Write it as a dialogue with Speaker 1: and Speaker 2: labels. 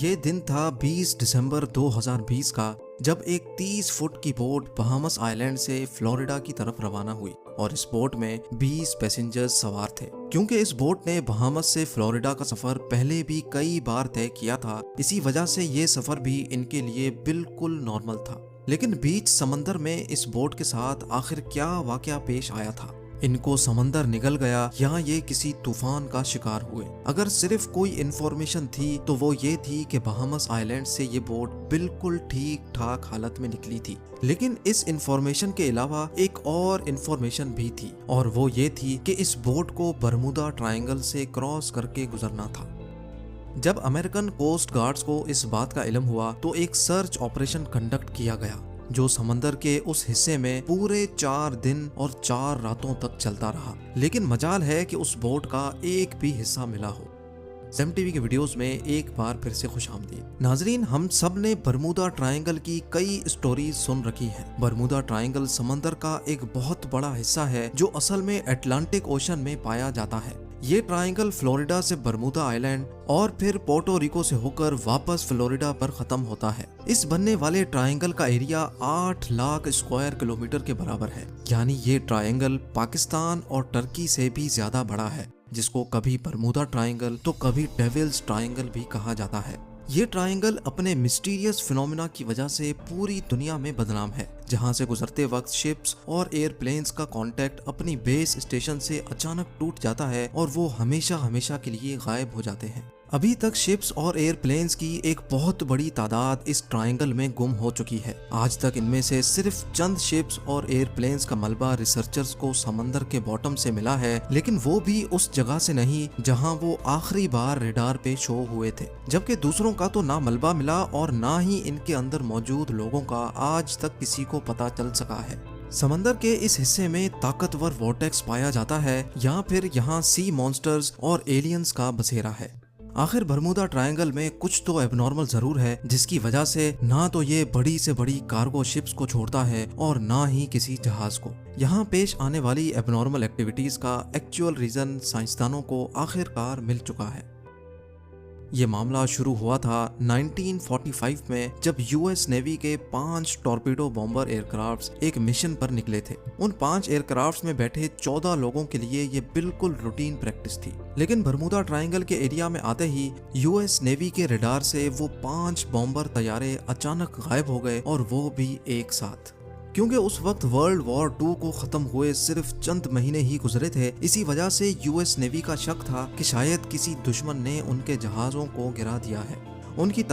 Speaker 1: ये दिन था 20 दिसंबर 2020 का, जब एक 30 फुट की बोट बहामस आइलैंड से फ्लोरिडा की तरफ रवाना हुई और इस बोट में 20 पैसेंजर्स सवार थे। क्योंकि इस बोट ने बहामस से फ्लोरिडा का सफर पहले भी कई बार तय किया था, इसी वजह से ये सफर भी इनके लिए बिल्कुल नॉर्मल था। लेकिन बीच समंदर में इस बोट के साथ आखिर क्या वाकया पेश आया था? इनको समंदर निगल गया या ये किसी तूफान का शिकार हुए? अगर सिर्फ कोई इन्फॉर्मेशन थी तो वो ये थी कि बहामस आइलैंड से ये बोट बिल्कुल ठीक ठाक हालत में निकली थी। लेकिन इस इन्फॉर्मेशन के अलावा एक और इन्फॉर्मेशन भी थी, और वो ये थी कि इस बोट को बरमूदा ट्रायंगल से क्रॉस करके गुजरना था। जब अमेरिकन कोस्ट गार्ड्स को इस बात का इल्म हुआ तो एक सर्च ऑपरेशन कंडक्ट किया गया, जो समंदर के उस हिस्से में पूरे 4 दिन और 4 रातों तक चलता रहा। लेकिन मजाल है कि उस बोट का एक भी हिस्सा मिला हो। SEM TV के वीडियोस में एक बार फिर से खुशामदीद। नाजरीन, हम सब ने बरमूदा ट्रायंगल की कई स्टोरीज सुन रखी हैं। बरमूदा ट्रायंगल समंदर का एक बहुत बड़ा हिस्सा है जो असल में अटलांटिक ओशन में पाया जाता है। ये ट्रायंगल फ्लोरिडा से बरमूदा आइलैंड और फिर पोर्टो रिको से होकर वापस फ्लोरिडा पर खत्म होता है। इस बनने वाले ट्रायंगल का एरिया 8 लाख स्क्वायर किलोमीटर के बराबर है। यानी ये ट्रायंगल पाकिस्तान और टर्की से भी ज्यादा बड़ा है, जिसको कभी बरमूदा ट्रायंगल तो कभी डेविल्स ट्रायंगल भी कहा जाता है। ये ट्रायंगल अपने मिस्टीरियस फिनोमेना की वजह से पूरी दुनिया में बदनाम है, जहां से गुजरते वक्त शिप्स और एयरप्लेन्स का कांटेक्ट अपनी बेस स्टेशन से अचानक टूट जाता है और वो हमेशा हमेशा के लिए गायब हो जाते हैं। अभी तक शिप्स और एयरप्लेन्स की एक बहुत बड़ी तादाद इस ट्रायंगल में गुम हो चुकी है। आज तक इनमें से सिर्फ चंद शिप्स और एयरप्लेन्स का मलबा रिसर्चर्स को समंदर के बॉटम से मिला है, लेकिन वो भी उस जगह से नहीं जहां वो आखिरी बार रेडार पे शो हुए थे। जबकि दूसरों का तो ना मलबा मिला और ना ही इनके अंदर मौजूद लोगों का आज तक किसी को पता चल सका है। समंदर के इस हिस्से में ताकतवर वोर्टेक्स पाया जाता है या फिर यहाँ सी मॉन्स्टर्स और एलियंस का बसेरा है। आखिर बरमूदा ट्रायंगल में कुछ तो एबनॉर्मल जरूर है, जिसकी वजह से ना तो ये बड़ी से बड़ी कार्गो शिप्स को छोड़ता है और ना ही किसी जहाज को। यहाँ पेश आने वाली एबनॉर्मल एक्टिविटीज का एक्चुअल रीजन साइंसदानों को आखिरकार मिल चुका है। ये मामला शुरू हुआ था 1945 में, जब यूएस नेवी के 5 टॉर्पीडो बॉम्बर एयरक्राफ्ट्स एक मिशन पर निकले थे। उन 5 एयरक्राफ्ट्स में बैठे 14 लोगों के लिए ये बिल्कुल रूटीन प्रैक्टिस थी। लेकिन बरमूदा ट्रायंगल के एरिया में आते ही यूएस नेवी के रडार से वो 5 बॉम्बर तैयारे अचानक गायब हो गए, और वो भी एक साथ। क्योंकि उस वक्त वर्ल्ड वॉर 2 को खत्म हुए सिर्फ चंद महीने ही गुजरे थे, इसी वजह से यूएस नेवी का शक था कि शायद किसी दुश्मन ने उनके जहाजों को गिरा दिया है। उनकी